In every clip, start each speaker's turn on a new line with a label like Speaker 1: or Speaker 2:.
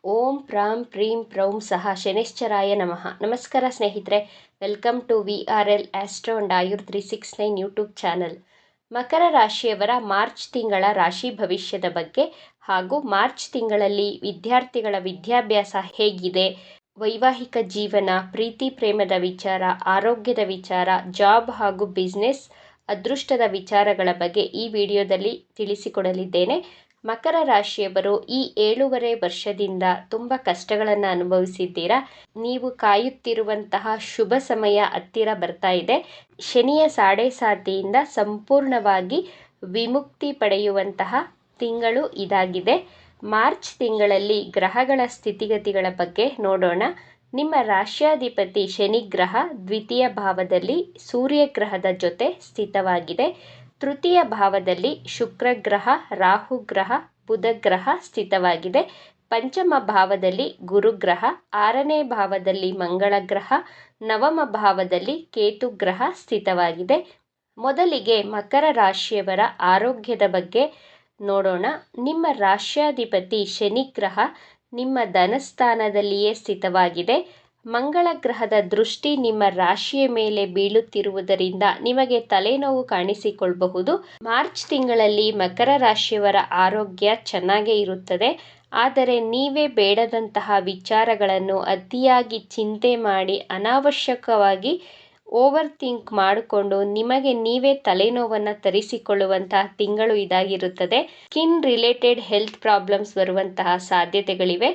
Speaker 1: ಓಂ ಪ್ರಾಂ ಪ್ರೀಂ ಪ್ರೌಂ ಸಹ ಶನೈಶ್ಚರಾಯ ನಮಃ. ನಮಸ್ಕಾರ ಸ್ನೇಹಿತರೆ, welcome to VRL astro and Ayur 369 YouTube channel. ಮಕರ ರಾಶಿಯವರ ಮಾರ್ಚ್ ತಿಂಗಳ ರಾಶಿ ಭವಿಷ್ಯದ ಬಗ್ಗೆ ಹಾಗೂ ಮಾರ್ಚ್ ತಿಂಗಳಲ್ಲಿ ವಿದ್ಯಾರ್ಥಿಗಳ ವಿದ್ಯಾಭ್ಯಾಸ ಹೇಗಿದೆ, ವೈವಾಹಿಕ ಜೀವನ, ಪ್ರೀತಿ ಪ್ರೇಮದ ವಿಚಾರ, ಆರೋಗ್ಯದ ವಿಚಾರ, ಜಾಬ್ ಹಾಗೂ ಬಿಸ್ನೆಸ್, ಅದೃಷ್ಟದ ವಿಚಾರಗಳ ಬಗ್ಗೆ ಈ ವಿಡಿಯೋದಲ್ಲಿ ತಿಳಿಸಿಕೊಡಲಿದ್ದೇನೆ. ಮಕರ ರಾಶಿಯವರು ಈ 7.5 ವರ್ಷದಿಂದ ತುಂಬ ಕಷ್ಟಗಳನ್ನು ಅನುಭವಿಸಿದ್ದೀರಾ. ನೀವು ಕಾಯುತ್ತಿರುವಂತಹ ಶುಭ ಸಮಯ ಹತ್ತಿರ ಬರ್ತಾ ಇದೆ. ಶನಿಯ ಸಾಡೆಸಾತಿಯಿಂದ ಸಂಪೂರ್ಣವಾಗಿ ವಿಮುಕ್ತಿ ಪಡೆಯುವಂತಹ ತಿಂಗಳು ಇದಾಗಿದೆ. ಮಾರ್ಚ್ ತಿಂಗಳಲ್ಲಿ ಗ್ರಹಗಳ ಸ್ಥಿತಿಗತಿಗಳ ಬಗ್ಗೆ ನೋಡೋಣ. ನಿಮ್ಮ ರಾಶ್ಯಾಧಿಪತಿ ಶನಿ ಗ್ರಹ ದ್ವಿತೀಯ ಭಾವದಲ್ಲಿ ಸೂರ್ಯ ಗ್ರಹದ ಜೊತೆ ಸ್ಥಿತವಾಗಿದೆ. ತೃತೀಯ ಭಾವದಲ್ಲಿ ಶುಕ್ರ ಗ್ರಹ, ರಾಹು ಗ್ರಹ, ಬುಧ ಗ್ರಹ ಸ್ಥಿತವಾಗಿದೆ. ಪಂಚಮ ಭಾವದಲ್ಲಿ ಗುರುಗ್ರಹ, 6ನೇ ಭಾವದಲ್ಲಿ ಮಂಗಳ ಗ್ರಹ, ನವಮ ಭಾವದಲ್ಲಿ ಕೇತು ಗ್ರಹ ಸ್ಥಿತವಾಗಿದೆ. ಮೊದಲಿಗೆ ಮಕರ ರಾಶಿಯವರ ಆರೋಗ್ಯದ ಬಗ್ಗೆ ನೋಡೋಣ. ನಿಮ್ಮ ರಾಶ್ಯಾಧಿಪತಿ ಶನಿ ಗ್ರಹ ನಿಮ್ಮ ಧನಸ್ಥಾನದಲ್ಲಿಯೇ ಸ್ಥಿತವಾಗಿದೆ. ಮಂಗಳ ಗ್ರಹದ ದೃಷ್ಟಿ ನಿಮ್ಮ ರಾಶಿಯ ಮೇಲೆ ಬೀಳುತ್ತಿರುವುದರಿಂದ ನಿಮಗೆ ತಲೆನೋವು ಕಾಣಿಸಿಕೊಳ್ಳಬಹುದು. ಮಾರ್ಚ್ ತಿಂಗಳಲ್ಲಿ ಮಕರ ರಾಶಿಯವರ ಆರೋಗ್ಯ ಚೆನ್ನಾಗೇ ಇರುತ್ತದೆ. ಆದರೆ ನೀವೇ ಬೇಡದಂತಹ ವಿಚಾರಗಳನ್ನು ಅತಿಯಾಗಿ ಚಿಂತೆ ಮಾಡಿ ಅನಾವಶ್ಯಕವಾಗಿ ಓವರ್ ಥಿಂಕ್ ಮಾಡಿಕೊಂಡು ನಿಮಗೆ ನೀವೇ ತಲೆನೋವನ್ನು ತರಿಸಿಕೊಳ್ಳುವಂತಹ ತಿಂಗಳು ಇದಾಗಿರುತ್ತದೆ. ಸ್ಕಿನ್ ರಿಲೇಟೆಡ್ ಹೆಲ್ತ್ ಪ್ರಾಬ್ಲಮ್ಸ್ ಬರುವಂತಹ ಸಾಧ್ಯತೆಗಳಿವೆ.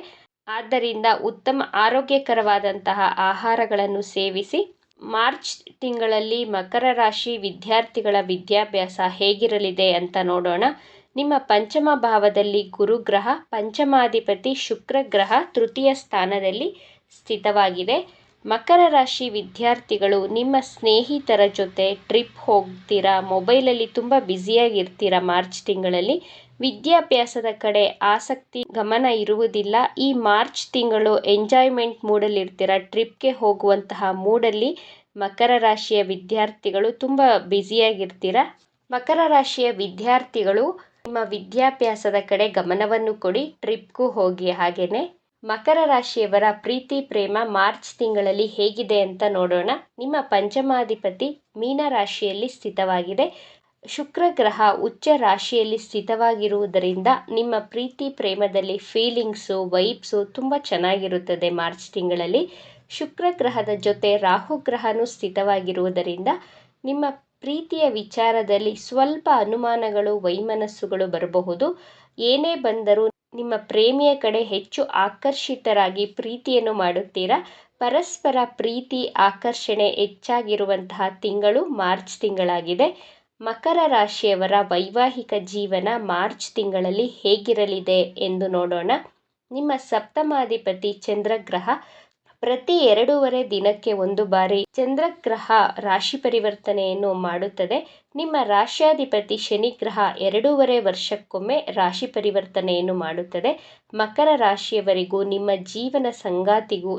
Speaker 1: ಆದ್ದರಿಂದ ಉತ್ತಮ ಆರೋಗ್ಯಕರವಾದಂತಹ ಆಹಾರಗಳನ್ನು ಸೇವಿಸಿ. ಮಾರ್ಚ್ ತಿಂಗಳಲ್ಲಿ ಮಕರ ರಾಶಿ ವಿದ್ಯಾರ್ಥಿಗಳ ವಿದ್ಯಾಭ್ಯಾಸ ಹೇಗಿರಲಿದೆ ಅಂತ ನೋಡೋಣ. ನಿಮ್ಮ ಪಂಚಮ ಭಾವದಲ್ಲಿ ಗುರುಗ್ರಹ, ಪಂಚಮಾಧಿಪತಿ ಶುಕ್ರ ಗ್ರಹ ತೃತೀಯ ಸ್ಥಾನದಲ್ಲಿ ಸ್ಥಿತವಾಗಿದೆ. ಮಕರ ರಾಶಿ ವಿದ್ಯಾರ್ಥಿಗಳು ನಿಮ್ಮ ಸ್ನೇಹಿತರ ಜೊತೆ ಟ್ರಿಪ್ ಹೋಗ್ತೀರಾ, ಮೊಬೈಲಲ್ಲಿ ತುಂಬ ಬ್ಯುಸಿಯಾಗಿರ್ತೀರಾ. ಮಾರ್ಚ್ ತಿಂಗಳಲ್ಲಿ ವಿದ್ಯಾಭ್ಯಾಸದ ಕಡೆ ಆಸಕ್ತಿ ಗಮನ ಇರುವುದಿಲ್ಲ. ಈ ಮಾರ್ಚ್ ತಿಂಗಳು ಎಂಜಾಯ್ಮೆಂಟ್ ಮೂಡಲ್ಲಿರ್ತೀರ. ಟ್ರಿಪ್ಗೆ ಹೋಗುವಂತಹ ಮೂಡಲ್ಲಿ ಮಕರ ರಾಶಿಯ ವಿದ್ಯಾರ್ಥಿಗಳು ತುಂಬ ಬ್ಯುಸಿಯಾಗಿರ್ತೀರ. ಮಕರ ರಾಶಿಯ ವಿದ್ಯಾರ್ಥಿಗಳು ನಿಮ್ಮ ವಿದ್ಯಾಭ್ಯಾಸದ ಕಡೆ ಗಮನವನ್ನು ಕೊಡಿ, ಟ್ರಿಪ್ಗೂ ಹೋಗಿ. ಹಾಗೇನೆ ಮಕರ ರಾಶಿಯವರ ಪ್ರೀತಿ ಪ್ರೇಮ ಮಾರ್ಚ್ ತಿಂಗಳಲ್ಲಿ ಹೇಗಿದೆ ಅಂತ ನೋಡೋಣ. ನಿಮ್ಮ ಪಂಚಮಾಧಿಪತಿ ಮೀನ ರಾಶಿಯಲ್ಲಿ ಸ್ಥಿತವಾಗಿದೆ. ಶುಕ್ರ ಗ್ರಹ ಉಚ್ಚ ರಾಶಿಯಲ್ಲಿ ಸ್ಥಿತವಾಗಿರುವುದರಿಂದ ನಿಮ್ಮ ಪ್ರೀತಿ ಪ್ರೇಮದಲ್ಲಿ ಫೀಲಿಂಗ್ಸು, ವೈಬ್ಸು ತುಂಬ ಚೆನ್ನಾಗಿರುತ್ತದೆ. ಮಾರ್ಚ್ ತಿಂಗಳಲ್ಲಿ ಶುಕ್ರ ಗ್ರಹದ ಜೊತೆ ರಾಹು ಗ್ರಹನೂ ಸ್ಥಿತವಾಗಿರುವುದರಿಂದ ನಿಮ್ಮ ಪ್ರೀತಿಯ ವಿಚಾರದಲ್ಲಿ ಸ್ವಲ್ಪ ಅನುಮಾನಗಳು, ವೈಮನಸ್ಸುಗಳು ಬರಬಹುದು. ಏನೇ ಬಂದರೂ ನಿಮ್ಮ ಪ್ರೇಮಿಯ ಕಡೆ ಹೆಚ್ಚು ಆಕರ್ಷಿತರಾಗಿ ಪ್ರೀತಿಯನ್ನು ಮಾಡುತ್ತೀರಾ. ಪರಸ್ಪರ ಪ್ರೀತಿ, ಆಕರ್ಷಣೆ ಹೆಚ್ಚಾಗಿರುವಂತಹ ತಿಂಗಳು ಮಾರ್ಚ್ ತಿಂಗಳಾಗಿದೆ. ಮಕರ ರಾಶಿಯವರ ವೈವಾಹಿಕ ಜೀವನ ಮಾರ್ಚ್ ತಿಂಗಳಲ್ಲಿ ಹೇಗಿರಲಿದೆ ಎಂದು ನೋಡೋಣ. ನಿಮ್ಮ ಸಪ್ತಮಾಧಿಪತಿ ಚಂದ್ರಗ್ರಹ ಪ್ರತಿ 2.5 ದಿನಕ್ಕೆ ಒಂದು ಬಾರಿ ಚಂದ್ರಗ್ರಹ ರಾಶಿ ಪರಿವರ್ತನೆಯನ್ನು ಮಾಡುತ್ತದೆ. ನಿಮ್ಮ ರಾಶ್ಯಾಧಿಪತಿ ಶನಿಗ್ರಹ 2.5 ವರ್ಷಕ್ಕೊಮ್ಮೆ ರಾಶಿ ಪರಿವರ್ತನೆಯನ್ನು ಮಾಡುತ್ತದೆ. ಮಕರ ರಾಶಿಯವರಿಗೂ ನಿಮ್ಮ ಜೀವನ ಸಂಗಾತಿಗೂ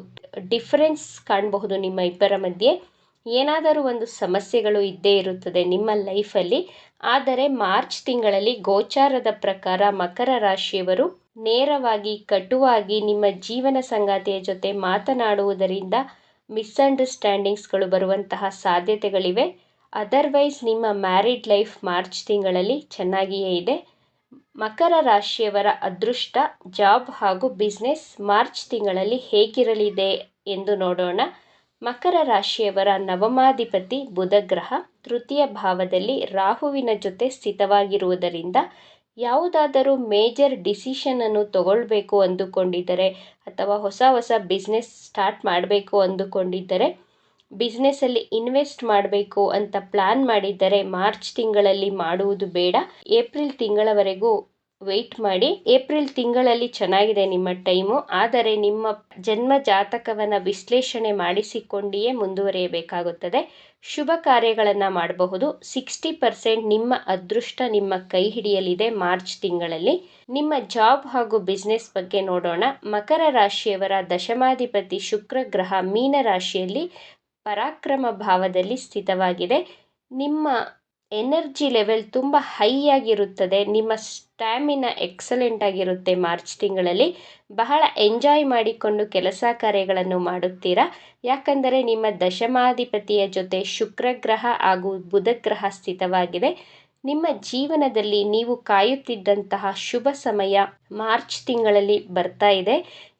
Speaker 1: ಡಿಫರೆನ್ಸ್ ಕಾಣಬಹುದು. ನಿಮ್ಮ ಇಬ್ಬರ ಮಧ್ಯೆ ಏನಾದರೂ ಒಂದು ಸಮಸ್ಯೆಗಳು ಇದ್ದೇ ಇರುತ್ತದೆ ನಿಮ್ಮ ಲೈಫಲ್ಲಿ. ಆದರೆ ಮಾರ್ಚ್ ತಿಂಗಳಲ್ಲಿ ಗೋಚಾರದ ಪ್ರಕಾರ ಮಕರ ರಾಶಿಯವರು ನೇರವಾಗಿ, ಕಟುವಾಗಿ ನಿಮ್ಮ ಜೀವನ ಸಂಗಾತಿಯ ಜೊತೆ ಮಾತನಾಡುವುದರಿಂದ ಮಿಸ್ಅಂಡರ್ಸ್ಟ್ಯಾಂಡಿಂಗ್ಸ್ಗಳು ಬರುವಂತಹ ಸಾಧ್ಯತೆಗಳಿವೆ. ಅದರ್ವೈಸ್ ನಿಮ್ಮ ಮ್ಯಾರಿಡ್ ಲೈಫ್ ಮಾರ್ಚ್ ತಿಂಗಳಲ್ಲಿ ಚೆನ್ನಾಗಿಯೇ ಇದೆ. ಮಕರ ರಾಶಿಯವರ ಅದೃಷ್ಟ, ಜಾಬ್ ಹಾಗೂ ಬಿಸ್ನೆಸ್ ಮಾರ್ಚ್ ತಿಂಗಳಲ್ಲಿ ಹೇಗಿರಲಿದೆ ಎಂದು ನೋಡೋಣ. ಮಕರ ರಾಶಿಯವರ ನವಮಾಧಿಪತಿ ಬುಧ ಗ್ರಹ ತೃತೀಯ ಭಾವದಲ್ಲಿ ರಾಹುವಿನ ಜೊತೆ ಸ್ಥಿತವಾಗಿರುವುದರಿಂದ ಯಾವುದಾದರೂ ಮೇಜರ್ ಡಿಸಿಷನ್ ಅನ್ನು ತಗೊಳ್ಬೇಕು ಅಂದುಕೊಂಡಿದ್ದರೆ ಅಥವಾ ಹೊಸ ಬಿಸ್ನೆಸ್ ಸ್ಟಾರ್ಟ್ ಮಾಡಬೇಕು ಅಂದುಕೊಂಡಿದ್ದರೆ, ಬಿಸ್ನೆಸ್ಸಲ್ಲಿ ಇನ್ವೆಸ್ಟ್ ಮಾಡಬೇಕು ಅಂತ ಪ್ಲ್ಯಾನ್ ಮಾಡಿದ್ದರೆ ಮಾರ್ಚ್ ತಿಂಗಳಲ್ಲಿ ಮಾಡುವುದು ಬೇಡ. ಏಪ್ರಿಲ್ ತಿಂಗಳವರೆಗೂ ವೆಯ್ಟ್ ಮಾಡಿ. ಏಪ್ರಿಲ್ ತಿಂಗಳಲ್ಲಿ ಚೆನ್ನಾಗಿದೆ ನಿಮ್ಮ ಟೈಮು. ಆದರೆ ನಿಮ್ಮ ಜನ್ಮ ಜಾತಕವನ್ನು ವಿಶ್ಲೇಷಣೆ ಮಾಡಿಸಿಕೊಂಡಿಯೇ ಮುಂದುವರಿಯಬೇಕಾಗುತ್ತದೆ. ಶುಭ ಕಾರ್ಯಗಳನ್ನು ಮಾಡಬಹುದು. 60% ನಿಮ್ಮ ಅದೃಷ್ಟ ನಿಮ್ಮ ಕೈ ಹಿಡಿಯಲಿದೆ ಮಾರ್ಚ್ ತಿಂಗಳಲ್ಲಿ. ನಿಮ್ಮ ಜಾಬ್ ಹಾಗೂ ಬಿಸ್ನೆಸ್ ಬಗ್ಗೆ ನೋಡೋಣ. ಮಕರ ರಾಶಿಯವರ ದಶಮಾಧಿಪತಿ ಶುಕ್ರ ಗ್ರಹ ಮೀನ ರಾಶಿಯಲ್ಲಿ ಪರಾಕ್ರಮ ಭಾವದಲ್ಲಿ ಸ್ಥಿತವಾಗಿದೆ. ನಿಮ್ಮ ಎನರ್ಜಿ ಲೆವೆಲ್ ತುಂಬ ಹೈ ಆಗಿರುತ್ತದೆ. ನಿಮ್ಮ ಸ್ಟ್ಯಾಮಿನಾ ಎಕ್ಸಲೆಂಟ್ ಆಗಿರುತ್ತೆ. ಮಾರ್ಚ್ ತಿಂಗಳಲ್ಲಿ ಬಹಳ ಎಂಜಾಯ್ ಮಾಡಿಕೊಂಡು ಕೆಲಸ ಕಾರ್ಯಗಳನ್ನು ಮಾಡುತ್ತೀರಾ. ಯಾಕಂದರೆ ನಿಮ್ಮ ದಶಮಾಧಿಪತಿಯ ಜೊತೆ ಶುಕ್ರ ಗ್ರಹ ಹಾಗೂ ಬುಧ ಗ್ರಹ ಸ್ಥಿತವಾಗಿದೆ. ನಿಮ್ಮ ಜೀವನದಲ್ಲಿ ನೀವು ಕಾಯುತ್ತಿದ್ದಂತಹ ಶುಭ ಸಮಯ ಮಾರ್ಚ್ ತಿಂಗಳಲ್ಲಿ ಬರ್ತಾ ಇದೆ.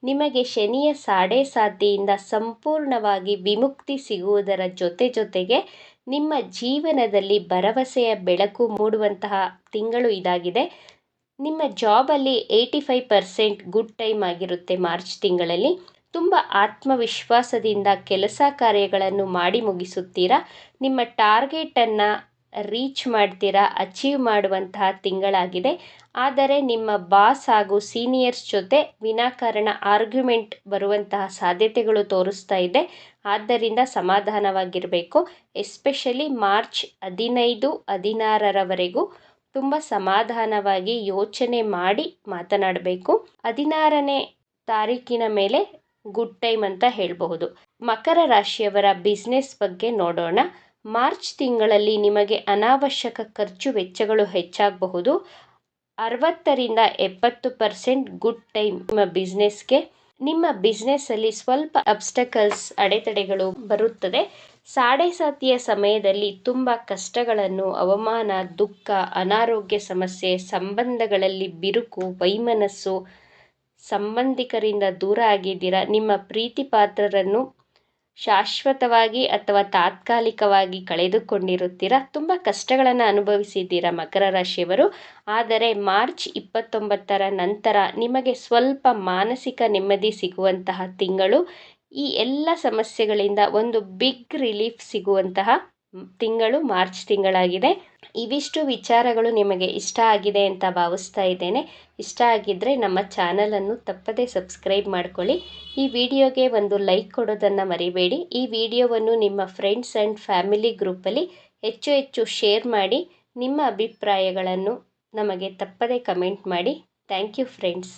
Speaker 1: ನಿಮಗೆ ಶನಿಯ ಸಾಡೆಸಾತಿಯಿಂದ ಸಂಪೂರ್ಣವಾಗಿ ವಿಮುಕ್ತಿ ಸಿಗುವುದರ ಜೊತೆಗೆ ನಿಮ್ಮ ಜೀವನದಲ್ಲಿ ಭರವಸೆಯ ಬೆಳಕು ಮೂಡುವಂತಹ ತಿಂಗಳು ಇದಾಗಿದೆ. ನಿಮ್ಮ ಜಾಬಲ್ಲಿ 85% ಗುಡ್ ಟೈಮ್ ಆಗಿರುತ್ತೆ ಮಾರ್ಚ್ ತಿಂಗಳಲ್ಲಿ. ತುಂಬ ಆತ್ಮವಿಶ್ವಾಸದಿಂದ ಕೆಲಸ ಕಾರ್ಯಗಳನ್ನು ಮಾಡಿ ಮುಗಿಸುತ್ತೀರಾ. ನಿಮ್ಮ ಟಾರ್ಗೆಟನ್ನು ರೀಚ್ ಮಾಡ್ತೀರಾ, ಅಚೀವ್ ಮಾಡುವಂತಹ ತಿಂಗಳಾಗಿದೆ. ಆದರೆ ನಿಮ್ಮ ಬಾಸ್ ಹಾಗೂ ಸೀನಿಯರ್ಸ್ ಜೊತೆ ವಿನಾಕಾರಣ ಆರ್ಗ್ಯುಮೆಂಟ್ ಬರುವಂತಹ ಸಾಧ್ಯತೆಗಳು ತೋರಿಸ್ತಾ ಇದೆ. ಆದ್ದರಿಂದ ಸಮಾಧಾನವಾಗಿರಬೇಕು. ಎಸ್ಪೆಷಲಿ ಮಾರ್ಚ್ 15, 16ರವರೆಗೂ ತುಂಬ ಸಮಾಧಾನವಾಗಿ ಯೋಚನೆ ಮಾಡಿ ಮಾತನಾಡಬೇಕು. 16ನೇ ತಾರೀಕಿನ ಮೇಲೆ ಗುಡ್ ಟೈಮ್ ಅಂತ ಹೇಳಬಹುದು. ಮಕರ ರಾಶಿಯವರ ಬಿಸ್ನೆಸ್ ಬಗ್ಗೆ ನೋಡೋಣ. ಮಾರ್ಚ್ ತಿಂಗಳಲ್ಲಿ ನಿಮಗೆ ಅನಾವಶ್ಯಕ ಖರ್ಚು ವೆಚ್ಚಗಳು ಹೆಚ್ಚಾಗಬಹುದು. 60ರಿಂದ 70% ಗುಡ್ ಟೈಮ್ ನಿಮ್ಮ ಬಿಸ್ನೆಸ್ಗೆ. ನಿಮ್ಮ ಬಿಸ್ನೆಸ್ಸಲ್ಲಿ ಸ್ವಲ್ಪ ಅಬ್ಸ್ಟಕಲ್ಸ್, ಅಡೆತಡೆಗಳು ಬರುತ್ತದೆ. ಸಾಡೆಸಾತಿಯ ಸಮಯದಲ್ಲಿ ತುಂಬ ಕಷ್ಟಗಳನ್ನು, ಅವಮಾನ, ದುಃಖ, ಅನಾರೋಗ್ಯ ಸಮಸ್ಯೆ, ಸಂಬಂಧಗಳಲ್ಲಿ ಬಿರುಕು, ವೈಮನಸ್ಸು, ಸಂಬಂಧಿಕರಿಂದ ದೂರ ಆಗಿದ್ದೀರಾ. ನಿಮ್ಮ ಪ್ರೀತಿ ಪಾತ್ರರನ್ನು ಶಾಶ್ವತವಾಗಿ ಅಥವಾ ತಾತ್ಕಾಲಿಕವಾಗಿ ಕಳೆದುಕೊಂಡಿರುತ್ತೀರಾ. ತುಂಬ ಕಷ್ಟಗಳನ್ನು ಅನುಭವಿಸಿದ್ದೀರಾ ಮಕರ ರಾಶಿಯವರು. ಆದರೆ ಮಾರ್ಚ್ 29ರ ನಂತರ ನಿಮಗೆ ಸ್ವಲ್ಪ ಮಾನಸಿಕ ನೆಮ್ಮದಿ ಸಿಗುವಂತಹ ತಿಂಗಳು. ಈ ಎಲ್ಲ ಸಮಸ್ಯೆಗಳಿಂದ ಒಂದು ಬಿಗ್ ರಿಲೀಫ್ ಸಿಗುವಂತಹ ತಿಂಗಳು ಮಾರ್ಚ್ ತಿಂಗಳಾಗಿದೆ. ಇವಿಷ್ಟು ವಿಚಾರಗಳು ನಿಮಗೆ ಇಷ್ಟ ಆಗಿದೆ ಅಂತ ಭಾವಿಸ್ತಾ ಇದ್ದೇನೆ. ಇಷ್ಟ ಆಗಿದ್ದರೆ ನಮ್ಮ ಚಾನಲನ್ನು ತಪ್ಪದೇ ಸಬ್ಸ್ಕ್ರೈಬ್ ಮಾಡ್ಕೊಳ್ಳಿ. ಈ ವಿಡಿಯೋಗೆ ಒಂದು ಲೈಕ್ ಕೊಡೋದನ್ನು ಮರಿಬೇಡಿ. ಈ ವಿಡಿಯೋವನ್ನು ನಿಮ್ಮ ಫ್ರೆಂಡ್ಸ್ ಆ್ಯಂಡ್ ಫ್ಯಾಮಿಲಿ ಗ್ರೂಪಲ್ಲಿ ಹೆಚ್ಚು ಶೇರ್ ಮಾಡಿ. ನಿಮ್ಮ ಅಭಿಪ್ರಾಯಗಳನ್ನು ನಮಗೆ ತಪ್ಪದೇ ಕಮೆಂಟ್ ಮಾಡಿ. Thank you friends.